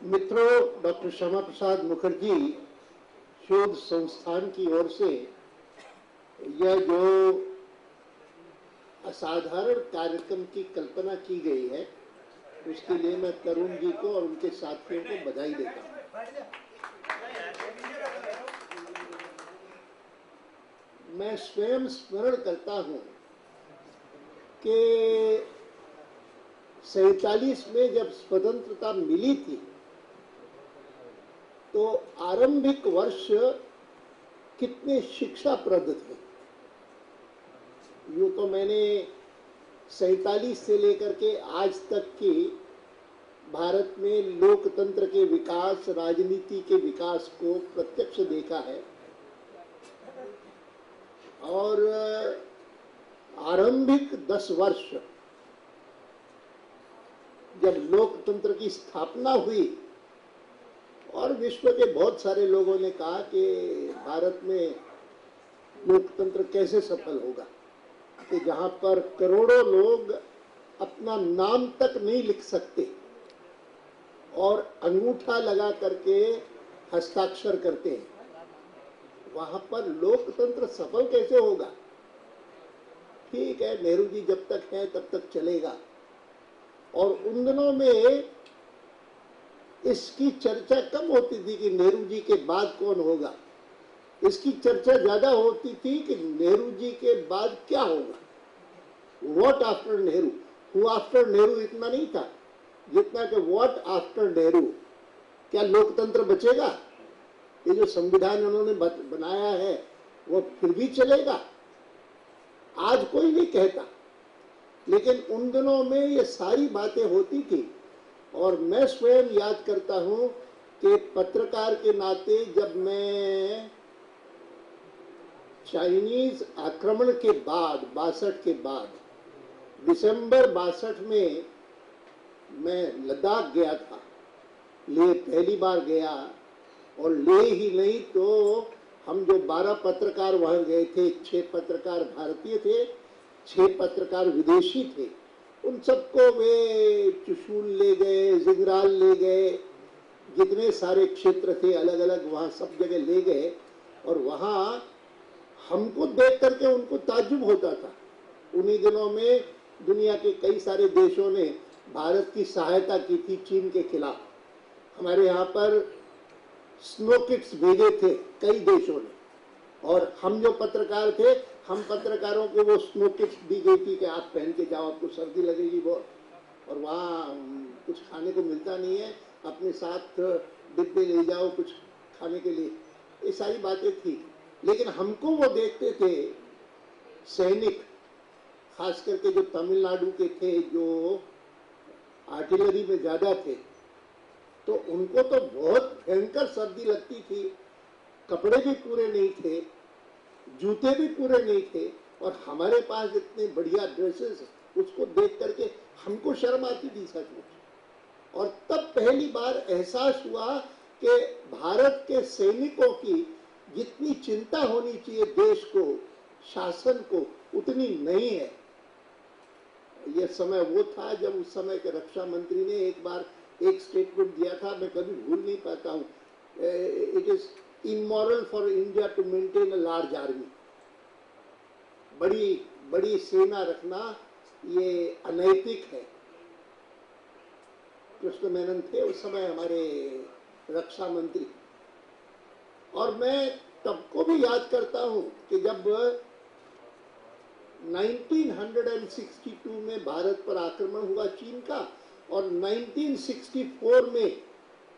मित्रों, डॉक्टर श्यामा प्रसाद मुखर्जी शोध संस्थान की ओर से यह जो असाधारण कार्यक्रम की कल्पना की गई है, उसके लिए मैं तरुण जी को और उनके साथियों को बधाई देता हूँ। मैं स्वयं स्मरण करता हूँ कि 47 में जब स्वतंत्रता मिली थी तो आरंभिक वर्ष कितने शिक्षाप्रद थे। यूँ तो मैंने 47 से लेकर के आज तक की भारत में लोकतंत्र के विकास, राजनीति के विकास को प्रत्यक्ष देखा है और आरंभिक 10 वर्ष जब लोकतंत्र की स्थापना हुई और विश्व के बहुत सारे लोगों ने कहा कि भारत में लोकतंत्र कैसे सफल होगा, कि जहां पर करोड़ों लोग अपना नाम तक नहीं लिख सकते और अंगूठा लगा करके हस्ताक्षर करते हैं, वहां पर लोकतंत्र सफल कैसे होगा। ठीक है, नेहरू जी जब तक हैं तब तक चलेगा। और उन दिनों में इसकी चर्चा कम होती थी कि नेहरू जी के बाद कौन होगा। इसकी चर्चा ज्यादा होती थी कि नेहरू जी के बाद क्या होगा, what after Nehru. Who after Nehru इतना नहीं था जितना कि व्हाट आफ्टर नेहरू। क्या लोकतंत्र बचेगा? ये जो संविधान उन्होंने बनाया है वो फिर भी चलेगा? आज कोई नहीं कहता, लेकिन उन दिनों में ये सारी बातें होती थी। और मैं स्वयं याद करता हूं कि पत्रकार के नाते जब मैं चाइनीज आक्रमण के बाद 62 के बाद दिसंबर 62 में मैं लद्दाख गया था। ले पहली बार गया, और ले ही नहीं तो हम जो 12 पत्रकार वहां गए थे, 6 पत्रकार भारतीय थे, 6 पत्रकार विदेशी थे। उन सबको वे चुशूल ले गए, जिंगराल ले गए, जितने सारे क्षेत्र थे अलग अलग वहां सब जगह ले गए। और वहां हमको देख करके उनको ताज्जुब होता था। उन्हीं दिनों में दुनिया के कई सारे देशों ने भारत की सहायता की थी चीन के खिलाफ। हमारे यहाँ पर स्नो किट्स भेजे थे कई देशों ने, और हम जो पत्रकार थे, हम पत्रकारों को वो स्नो किट्स दी गई थी कि आप पहन के जाओ, आपको सर्दी लगेगी बहुत, और वहाँ कुछ खाने को मिलता नहीं है, अपने साथ डिब्बे ले जाओ कुछ खाने के लिए। ये सारी बातें थी। लेकिन हमको वो देखते थे सैनिक, खास करके जो तमिलनाडु के थे, जो आर्टिलरी में ज्यादा थे, तो उनको तो बहुत भयंकर सर्दी लगती थी। कपड़े भी पूरे नहीं थे, जूते भी पूरे नहीं थे, और हमारे पास इतने बढ़िया ड्रेसेस, उसको देख करके हमको शर्म आती थी सचमुच। और तब पहली बार एहसास हुआ कि भारत के सैनिकों की जितनी चिंता होनी चाहिए देश को, शासन को, उतनी नहीं है। यह समय वो था जब उस समय के रक्षा मंत्री ने एक बार एक स्टेटमेंट दिया था, मैं कभी भूल नहीं पाता हूँ, it is immoral for India to maintain a large army. बड़ी बड़ी सेना रखना ये अनैतिक है। कृष्ण मेनन थे उस समय हमारे रक्षा मंत्री। और मैं तब को भी याद करता हूं कि जब 1962 में भारत पर आक्रमण हुआ चीन का, और 1964 में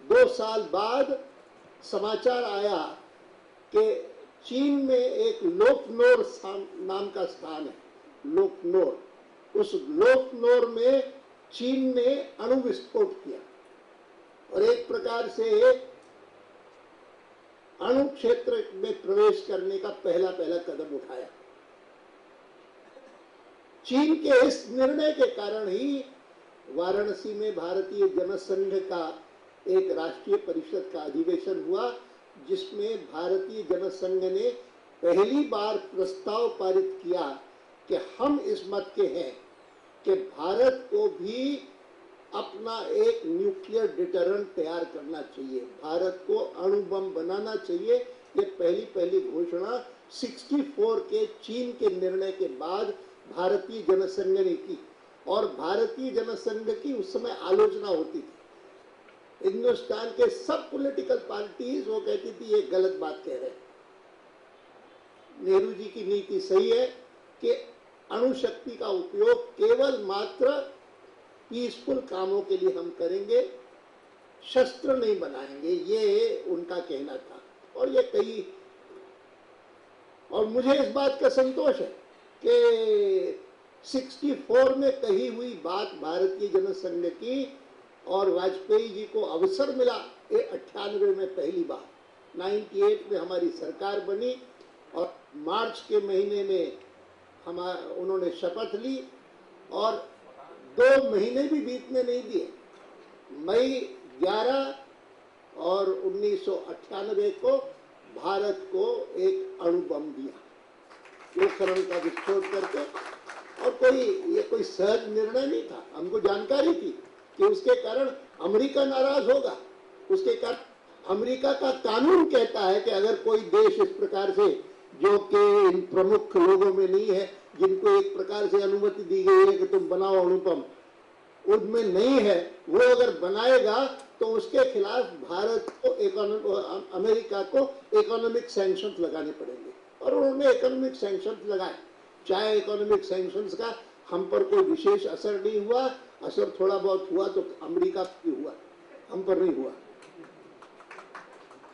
2 साल बाद समाचार आया कि चीन में एक लोकनोर नाम का स्थान है, लोकनोर। उस लोकनोर में चीन ने अणु विस्फोट किया और एक प्रकार से अणु क्षेत्र में प्रवेश करने का पहला कदम उठाया। चीन के इस निर्णय के कारण ही वाराणसी में भारतीय जनसंघ का एक राष्ट्रीय परिषद का अधिवेशन हुआ, जिसमें भारतीय जनसंघ ने पहली बार प्रस्ताव पारित किया कि हम इस मत के हैं कि भारत को भी अपना एक न्यूक्लियर डिटरेंट तैयार करना चाहिए, भारत को अणु बम बनाना चाहिए। ये पहली घोषणा 64 के चीन के निर्णय के बाद भारतीय जनसंघ ने की, और भारतीय जनसंघ की उस समय आलोचना होती थी। हिंदुस्तान के सब पॉलिटिकल पार्टीज वो कहती थी ये गलत बात कह रहे हैं। नेहरू जी की नीति सही है कि अणु शक्ति का उपयोग केवल मात्र पीसफुल कामों के लिए हम करेंगे, शस्त्र नहीं बनाएंगे, ये उनका कहना था। और ये कई, और मुझे इस बात का संतोष है कि 64 में कही हुई बात भारतीय जनसंघ की, और वाजपेयी जी को अवसर मिला 98 में पहली बार, 98 में हमारी सरकार बनी, और मार्च के महीने में उन्होंने शपथ ली, और 2 महीने भी बीतने नहीं दिए। मई 11 और 1998 को भारत को एक अणु बम दिया, पोखरण का विस्फोट करके। और ये कोई सहज निर्णय नहीं था, हमको जानकारी थी कि उसके कारण अमेरिका नाराज होगा। उसके कारण अमेरिका का कानून कहता है कि अगर कोई देश इस प्रकार से, जो कि इन प्रमुख लोगों में नहीं है, जिनको एक प्रकार से अनुमति दी गई है कि तुम बनाओ अणु बम, उनमें नहीं है, वो अगर बनाएगा तो उसके खिलाफ भारत को, अमेरिका को इकोनॉमिक सैंक्शंस लगाने पड़ेंगे। और उन्होंने इकोनॉमिक सैंक्शंस लगाए। चाहे इकोनॉमिक सैंक्शंस का हम पर कोई विशेष असर नहीं हुआ, असर थोड़ा बहुत हुआ तो अमेरिका पर हुआ, हम पर नहीं हुआ।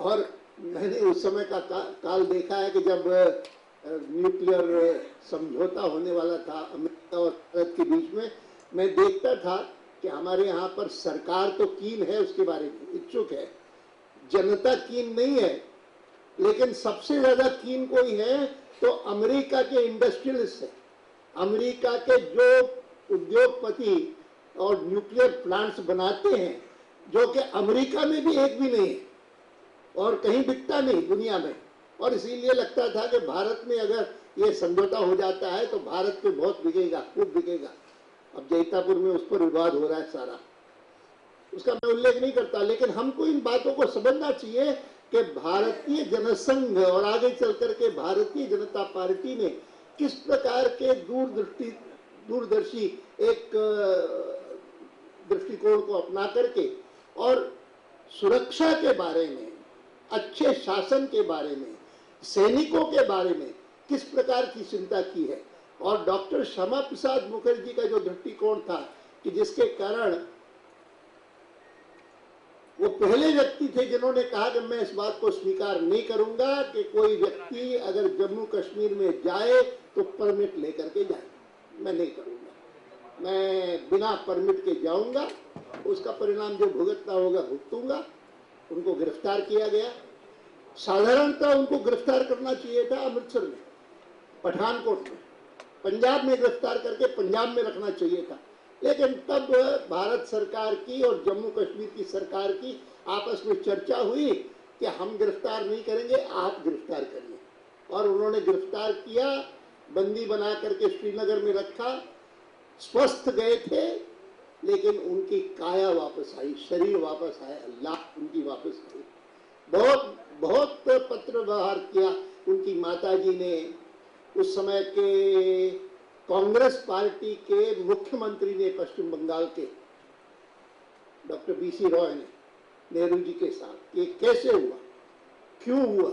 और मैंने उस समय का काल देखा है कि जब न्यूक्लियर समझौता होने वाला था अमेरिका और भारत के बीच में, मैं देखता था कि हमारे यहाँ पर सरकार तो कीन है, उसके बारे में इच्छुक है, जनता कीन नहीं है। लेकिन सबसे ज्यादा कीन कोई है तो अमेरिका के इंडस्ट्रियलिस्ट है। अमेरिका के जो उद्योगपति और न्यूक्लियर प्लांट्स बनाते हैं, जो कि अमेरिका में भी एक भी नहीं है और कहीं बिकता नहीं दुनिया में। और इसीलिए लगता था कि भारत में अगर ये समझौता हो जाता है तो भारत पे बहुत बिकेगा, खूब बिकेगा। अब जैतापुर में उस पर विवाद हो रहा है सारा, उसका मैं उल्लेख नहीं करता, लेकिन हमको इन बातों को समझना चाहिए कि भारतीय जनसंघ और आगे चलकर के भारतीय जनता पार्टी ने किस प्रकार के दूरदर्शी एक दृष्टिकोण को अपना करके और सुरक्षा के बारे में, अच्छे शासन के बारे में, सैनिकों के बारे में किस प्रकार की चिंता की है। और डॉक्टर श्यामा प्रसाद मुखर्जी का जो दृष्टिकोण था कि जिसके कारण वो पहले व्यक्ति थे जिन्होंने कहा कि मैं इस बात को स्वीकार नहीं करूंगा कि कोई व्यक्ति अगर जम्मू कश्मीर में जाए तो परमिट लेकर के जाए, मैं नहीं करूंगा, मैं बिना परमिट के जाऊंगा, उसका परिणाम जो भुगतना होगा भुगतूंगा। उनको गिरफ्तार किया गया। साधारणतः उनको गिरफ्तार करना चाहिए था अमृतसर में, पठानकोट में, पंजाब में गिरफ्तार करके पंजाब में रखना चाहिए था। लेकिन तब भारत सरकार की और जम्मू कश्मीर की सरकार की आपस में चर्चा हुई कि हम गिरफ्तार नहीं करेंगे, आप गिरफ्तार करिए। और उन्होंने गिरफ्तार किया, बंदी बना करके श्रीनगर में रखा। स्वस्थ गए थे लेकिन उनकी काया वापस आई, शरीर वापस आया, अल्लाह उनकी वापस आई। बहुत बहुत पत्र व्यवहार किया उनकी माताजी ने। उस समय के कांग्रेस पार्टी के मुख्यमंत्री ने, पश्चिम बंगाल के डॉक्टर बीसी रॉय ने, नेहरू जी के साथ कि कैसे हुआ, क्यों हुआ,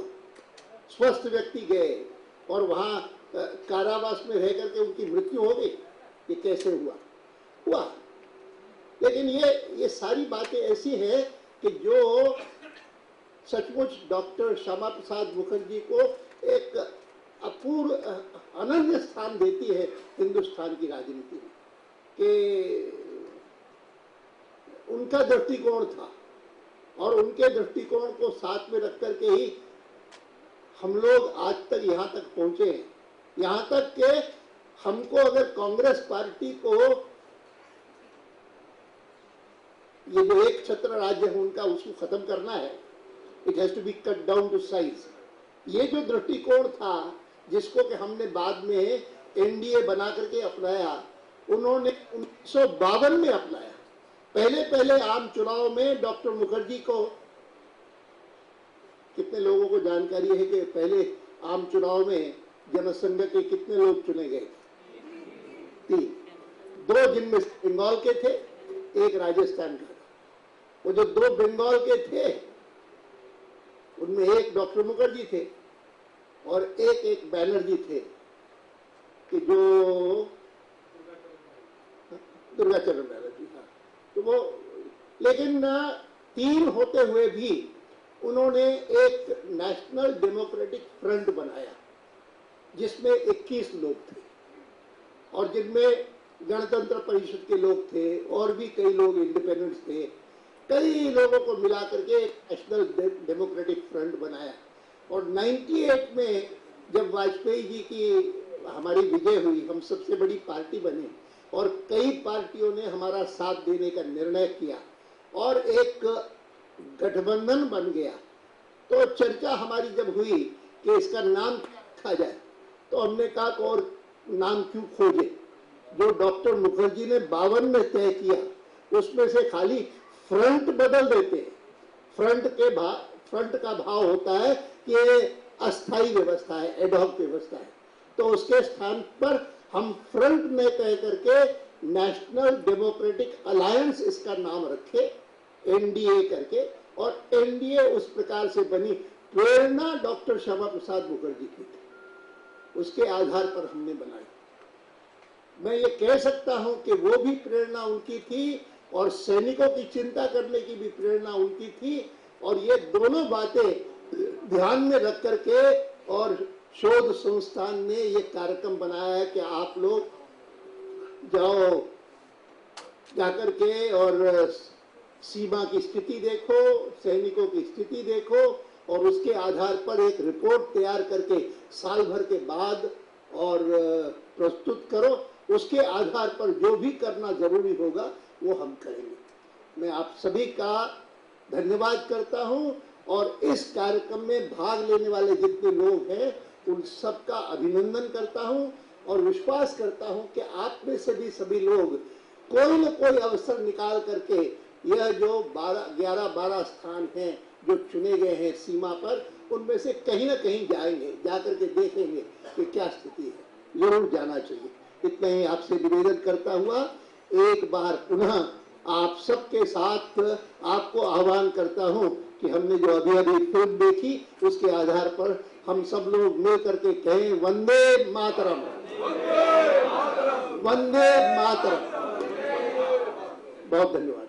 स्वस्थ व्यक्ति गए और वहां कारावास में रह करके उनकी मृत्यु हो गई, ये कैसे हुआ। लेकिन ये सारी बातें ऐसी हैं कि जो सचमुच डॉक्टर श्यामा प्रसाद मुखर्जी को एक अपूर्व अनन्य स्थान देती है हिंदुस्तान की राजनीति में, कि उनका दृष्टिकोण था और उनके दृष्टिकोण को साथ में रख करके ही हम लोग आज तक यहाँ तक पहुंचे हैं। यहाँ तक कि हमको अगर कांग्रेस पार्टी को ये जो एक छत्र राज्य है उनका, उसको खत्म करना है, it has to be cut down to size. ये जो दृष्टिकोण था जिसको कि हमने बाद में एनडीए बना करके अपनाया, उन्होंने 1952 में अपनाया। पहले पहले आम चुनाव में डॉक्टर मुखर्जी को, कितने लोगों को जानकारी है कि पहले आम चुनाव में जनसंघ के कितने लोग चुने गए? 3, 2 जिनमें बंगाल के थे, 1 राजस्थान का था। वो जो 2 बंगाल के थे उनमें 1 डॉक्टर मुखर्जी थे और एक बैनर्जी थे कि जो दुर्गाचरण बैनर्जी था। तो वो, लेकिन 3 होते हुए भी उन्होंने एक नेशनल डेमोक्रेटिक फ्रंट बनाया जिसमें 21 लोग थे और जिनमें गणतंत्र परिषद के लोग थे और भी कई लोग इंडिपेंडेंट्स थे। कई लोगों को मिलाकर के एक नेशनल डेमोक्रेटिक फ्रंट बनाया। और 98 में जब वाजपेयी जी की हमारी विजय हुई, हम सबसे बड़ी पार्टी बने और कई पार्टियों ने हमारा साथ देने का निर्णय किया और एक गठबंधन बन गया। तो चर्चा हमारी जब हुई कि इसका नाम क्या रखा जाए, तो हमने कहा कि और नाम क्यों खोजे, जो डॉक्टर मुखर्जी ने 52 में तय किया उसमें से खाली फ्रंट बदल देते हैं। फ्रंट का भाव होता है कि अस्थायी व्यवस्था है, एडहॉक व्यवस्था है। तो उसके स्थान पर हम फ्रंट में तय करके नेशनल डेमोक्रेटिक अलायंस इसका नाम रखे, एनडीए करके। और एनडीए उस प्रकार से बनी, प्रेरणा डॉक्टर श्यामा प्रसाद मुखर्जी की थी, उसके आधार पर हमने बनाई। मैं ये कह सकता हूं कि वो भी प्रेरणा उनकी थी और सैनिकों की चिंता करने की भी प्रेरणा उनकी थी। और ये दोनों बातें ध्यान में रख करके और शोध संस्थान ने ये कार्यक्रम बनाया है कि आप लोग जाओ, जाकर के और सीमा की स्थिति देखो, सैनिकों की स्थिति देखो और उसके आधार पर एक रिपोर्ट तैयार करके साल भर के बाद और प्रस्तुत करो। उसके आधार पर जो भी करना जरूरी होगा वो हम करेंगे। मैं आप सभी का धन्यवाद करता हूं और इस कार्यक्रम में भाग लेने वाले जितने लोग हैं उन सबका अभिनंदन करता हूं और विश्वास करता हूं कि आप में से भी सभी लोग कोई न कोई अवसर निकाल करके यह जो 11-12 स्थान हैं जो चुने गए हैं सीमा पर, उनमें से कहीं न कहीं जाएंगे, जाकर के देखेंगे कि क्या स्थिति है। जरूर जाना चाहिए। इतना ही आपसे निवेदन करता हुआ एक बार पुनः आप सबके साथ आपको आह्वान करता हूं कि हमने जो अभी फिल्म देखी उसके आधार पर हम सब लोग मिल करके कहें वंदे मातरम, वंदे मातरम। बहुत धन्यवाद।